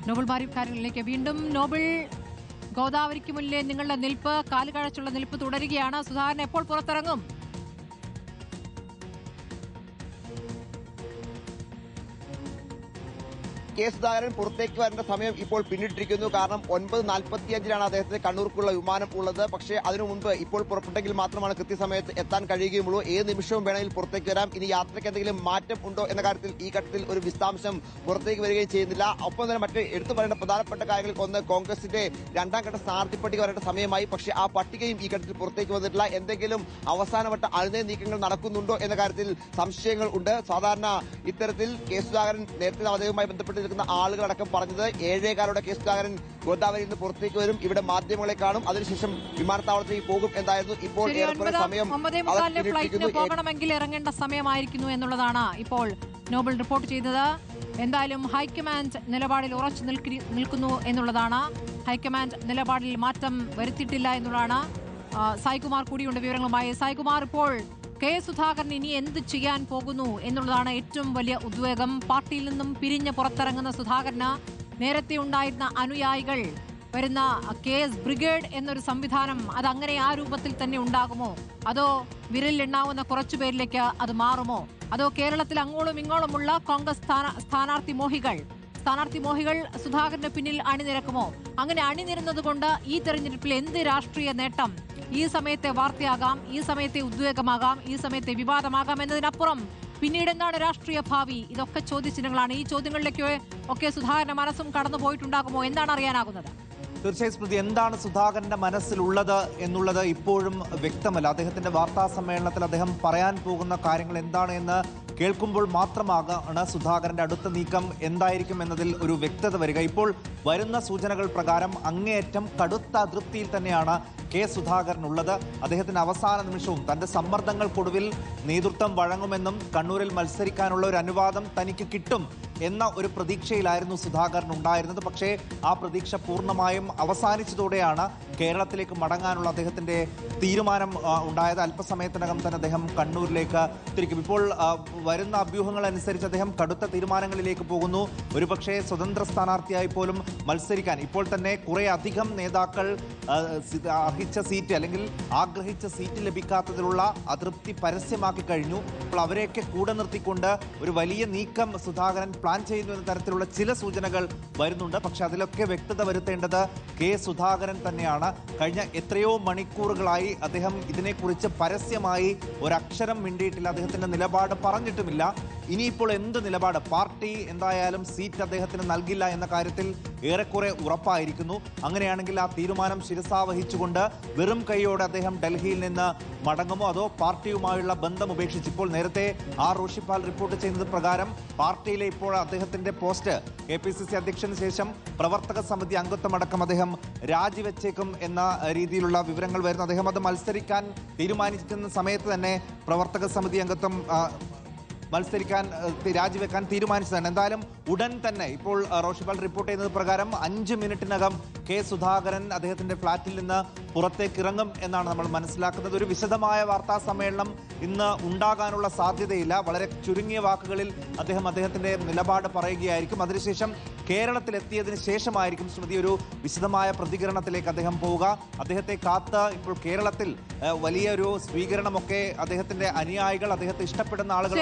Nobel കാര്യങ്ങളിലേക്ക് വീണ്ടും. Nobel, ഗോദാവരിക്ക് മുന്നിലെ നിങ്ങളുടെ നിൽപ്പ്, കാലുകാഴ്ചയുള്ള നിൽപ്പ് തുടരുകയാണ്. സുധാകരൻ എപ്പോൾ പുറത്തിറങ്ങും? കെ സുധാകരൻ പുറത്തേക്ക് വരേണ്ട സമയം ഇപ്പോൾ പിന്നിട്ടിരിക്കുന്നു. കാരണം 9:45 അദ്ദേഹത്തിന് കണ്ണൂർക്കുള്ള വിമാനം ഉള്ളത്. പക്ഷേ അതിനു മുൻപ് ഇപ്പോൾ പുറപ്പെട്ടെങ്കിൽ മാത്രമാണ് കൃത്യസമയത്ത് എത്താൻ കഴിയുകയുള്ളൂ. ഏത് നിമിഷവും വേണമെങ്കിൽ പുറത്തേക്ക് വരാം. ഇനി യാത്രയ്ക്ക് എന്തെങ്കിലും മാറ്റം ഉണ്ടോ എന്ന കാര്യത്തിൽ ഈ ഘട്ടത്തിൽ ഒരു വിശദാംശം പുറത്തേക്ക് വരികയും ചെയ്യുന്നില്ല. ഒപ്പം തന്നെ മറ്റ് എടുത്തു പറയേണ്ട പ്രധാനപ്പെട്ട കാര്യങ്ങൾ ഒന്ന്, കോൺഗ്രസിന്റെ രണ്ടാം ഘട്ട സ്ഥാനാർത്ഥി പട്ടിക വരേണ്ട സമയമായി. പക്ഷേ ആ പട്ടികയും ഈ ഘട്ടത്തിൽ പുറത്തേക്ക് വന്നിട്ടില്ല. എന്തെങ്കിലും അവസാനവട്ട അണിനയ നീക്കങ്ങൾ നടക്കുന്നുണ്ടോ എന്ന കാര്യത്തിൽ സംശയങ്ങൾ ഉണ്ട്. സാധാരണ ഇത്തരത്തിൽ കെ സുധാകരൻ നേരത്തെ അദ്ദേഹവുമായി ബന്ധപ്പെട്ട് നിൽക്കുന്ന ആളുകളടക്കം പറഞ്ഞത് 7:15 കെ സുധാകരൻ ഗോദാവരിയിൽ നിന്ന് പുറത്തേക്ക് വരും, ഇവിടെ മാധ്യമങ്ങളെ കാണും, അതിനുശേഷം വിമാനത്താവളത്തിലേക്ക് പോകും എന്നായിരുന്നു. ഇപ്പോൾ സമയം പോകണമെങ്കിൽ ഇറങ്ങേണ്ട സമയമായിരിക്കുന്നു എന്നുള്ളതാണ് ഇപ്പോൾ നോബൽ റിപ്പോർട്ട് ചെയ്തത്. എന്തായാലും ഹൈക്കമാൻഡ് നിലപാടിൽ ഉറച്ചു നിൽക്കുന്നു എന്നുള്ളതാണ്. ഹൈക്കമാൻഡ് നിലപാടിൽ മാറ്റം വരുത്തിയിട്ടില്ല എന്നുള്ളതാണ്. സായ്കുമാർ കൂടിയുണ്ട് വിവരങ്ങളുമായി. സായ്കുമാർ, ഇപ്പോൾ കെ സുധാകരൻ ഇനി എന്ത് ചെയ്യാൻ പോകുന്നു എന്നുള്ളതാണ് ഏറ്റവും വലിയ ഉദ്വേഗം. പാർട്ടിയിൽ നിന്നും പിരിഞ്ഞ് പുറത്തിറങ്ങുന്ന സുധാകരന് നേരത്തെ ഉണ്ടായിരുന്ന അനുയായികൾ വരുന്ന KS ബ്രിഗേഡ് എന്നൊരു സംവിധാനം, അതങ്ങനെ ആ രൂപത്തിൽ തന്നെ ഉണ്ടാകുമോ? അതോ വിരലിലെണ്ണാവുന്ന കുറച്ചു പേരിലേക്ക് അത് മാറുമോ? അതോ കേരളത്തിൽ അങ്ങോളം ഇങ്ങോളമുള്ള കോൺഗ്രസ് സ്ഥാനാർത്ഥി മോഹികൾ സുധാകരന് പിന്നിൽ അണിനിരക്കുമോ? അങ്ങനെ അണിനിരുന്നത് കൊണ്ട് ഈ തെരഞ്ഞെടുപ്പിൽ എന്ത് രാഷ്ട്രീയ നേട്ടം? ഈ സമയത്തെ വാർത്തയാകാം, ഈ സമയത്തെ ഉദ്വേഗമാകാം, ഈ സമയത്തെ വിവാദമാകാം എന്നതിനപ്പുറം പിന്നീട് എന്താണ് രാഷ്ട്രീയ ഭാവി? ഇതൊക്കെ ചോദ്യചിഹ്നങ്ങളാണ്. ഈ ചോദ്യങ്ങളിലേക്ക് ഒക്കെ സുധാകരന്റെ മനസ്സും കടന്നു പോയിട്ടുണ്ടാകുമോ? എന്താണ് അറിയാനാകുന്നത്? തീർച്ചയായും സ്മൃതി, എന്താണ് സുധാകരന്റെ മനസ്സിലുള്ളത് എന്നുള്ളത് ഇപ്പോഴും വ്യക്തമല്ല. അദ്ദേഹത്തിന്റെ വാർത്താ സമ്മേളനത്തിൽ അദ്ദേഹം പറയാൻ പോകുന്ന കാര്യങ്ങൾ എന്താണ് എന്ന് കേൾക്കുമ്പോൾ മാത്രമാണ് സുധാകരന്റെ അടുത്ത നീക്കം എന്തായിരിക്കും എന്നതിൽ ഒരു വ്യക്തത വരിക. ഇപ്പോൾ വരുന്ന സൂചനകൾ പ്രകാരം അങ്ങേയറ്റം കടുത്ത അതൃപ്തിയിൽ തന്നെയാണ് കെ സുധാകരൻ ഉള്ളത്. അദ്ദേഹത്തിന് അവസാന നിമിഷവും തന്റെ സമ്മർദ്ദങ്ങൾക്കൊടുവിൽ നേതൃത്വം വഴങ്ങുമെന്നും കണ്ണൂരിൽ മത്സരിക്കാനുള്ള ഒരു അനുവാദം തനിക്ക് കിട്ടും എന്ന ഒരു പ്രതീക്ഷയിലായിരുന്നു സുധാകരൻ ഉണ്ടായിരുന്നത്. പക്ഷേ ആ പ്രതീക്ഷ പൂർണ്ണമായും അവസാനിച്ചതോടെയാണ് കേരളത്തിലേക്ക് മടങ്ങാനുള്ള അദ്ദേഹത്തിന്റെ തീരുമാനം ഉണ്ടായത്. അല്പസമയത്തിനകം തന്നെ അദ്ദേഹം കണ്ണൂരിലേക്ക് തിരിക്കും. ഇപ്പോൾ വരുന്ന അഭ്യൂഹങ്ങൾ അനുസരിച്ച് അദ്ദേഹം കടുത്ത തീരുമാനങ്ങളിലേക്ക് പോകുന്നു. ഒരുപക്ഷെ സ്വതന്ത്ര സ്ഥാനാർത്ഥിയായി പോലും മത്സരിക്കാൻ ഇപ്പോൾ തന്നെ കുറെ അധികം നേതാക്കൾ അർഹിച്ച സീറ്റ് അല്ലെങ്കിൽ ആഗ്രഹിച്ച സീറ്റ് ലഭിക്കാത്തതിലുള്ള അതൃപ്തി പരസ്യമാക്കി കഴിഞ്ഞു. അപ്പോൾ അവരെയൊക്കെ കൂടെ നിർത്തിക്കൊണ്ട് ഒരു വലിയ നീക്കം സുധാകരൻ പ്ലാൻ ചെയ്യുന്നു എന്ന തരത്തിലുള്ള ചില സൂചനകൾ വരുന്നുണ്ട്. പക്ഷെ അതിലൊക്കെ വ്യക്തത വരുത്തേണ്ടത് കെ സുധാകരൻ തന്നെയാണ്. കഴിഞ്ഞ എത്രയോ മണിക്കൂറുകളായി അദ്ദേഹം ഇതിനെക്കുറിച്ച് പരസ്യമായി ഒരക്ഷരം മിണ്ടിയിട്ടില്ല. അദ്ദേഹത്തിന്റെ നിലപാട് പറഞ്ഞിട്ടുമില്ല. ഇനിയിപ്പോൾ എന്ത് നിലപാട്? പാർട്ടി എന്തായാലും സീറ്റ് അദ്ദേഹത്തിന് നൽകില്ല എന്ന കാര്യത്തിൽ ഏറെക്കുറെ ഉറപ്പായിരിക്കുന്നു. അങ്ങനെയാണെങ്കിൽ ആ തീരുമാനം ശിരസാവഹിച്ചുകൊണ്ട് വെറും കൈയോടെ അദ്ദേഹം ഡൽഹിയിൽ നിന്ന് മടങ്ങുമോ? അതോ പാർട്ടിയുമായുള്ള ബന്ധം ഉപേക്ഷിച്ച്, ഇപ്പോൾ നേരത്തെ റോഷിപ്പാൽ റിപ്പോർട്ട് ചെയ്യുന്നത് പ്രകാരം പാർട്ടിയിലെ ഇപ്പോൾ അദ്ദേഹത്തിന്റെ പോസ്റ്റ് KPCC അധ്യക്ഷന് ശേഷം പ്രവർത്തക സമിതി അംഗത്വമടക്കം അദ്ദേഹം രാജിവെച്ചേക്കും എന്ന രീതിയിലുള്ള വിവരങ്ങൾ വരുന്നു. അദ്ദേഹം അത് മത്സരിക്കാൻ തീരുമാനിക്കുന്ന സമയത്ത് തന്നെ പ്രവർത്തക സമിതി അംഗത്വം രാജിവെക്കാൻ തീരുമാനിച്ചതാണ്. എന്തായാലും ഉടൻ തന്നെ ഇപ്പോൾ റോഷിപ്പാൽ റിപ്പോർട്ട് ചെയ്യുന്നത് പ്രകാരം 5 മിനിറ്റിനകം കെ സുധാകരൻ അദ്ദേഹത്തിന്റെ ഫ്ളാറ്റിൽ നിന്ന് പുറത്തേക്ക് ഇറങ്ങും എന്നാണ് നമ്മൾ മനസ്സിലാക്കുന്നത്. ഒരു വിശദമായ വാർത്താ സമ്മേളനം ഇന്ന് ഉണ്ടാകാനുള്ള സാധ്യതയില്ല. വളരെ ചുരുങ്ങിയ വാക്കുകളിൽ അദ്ദേഹത്തിന്റെ നിലപാട് പറയുകയായിരിക്കും. അതിനുശേഷം കേരളത്തിലെത്തിയതിനു ശേഷമായിരിക്കും സ്മൃതി ഒരു വിശദമായ പ്രതികരണത്തിലേക്ക് അദ്ദേഹം പോവുക. അദ്ദേഹത്തെ കാത്ത് ഇപ്പോൾ കേരളത്തിൽ വലിയൊരു സ്വീകരണമൊക്കെ അദ്ദേഹത്തിന്റെ അനുയായികൾ, അദ്ദേഹത്തെ ഇഷ്ടപ്പെടുന്ന ആളുകൾ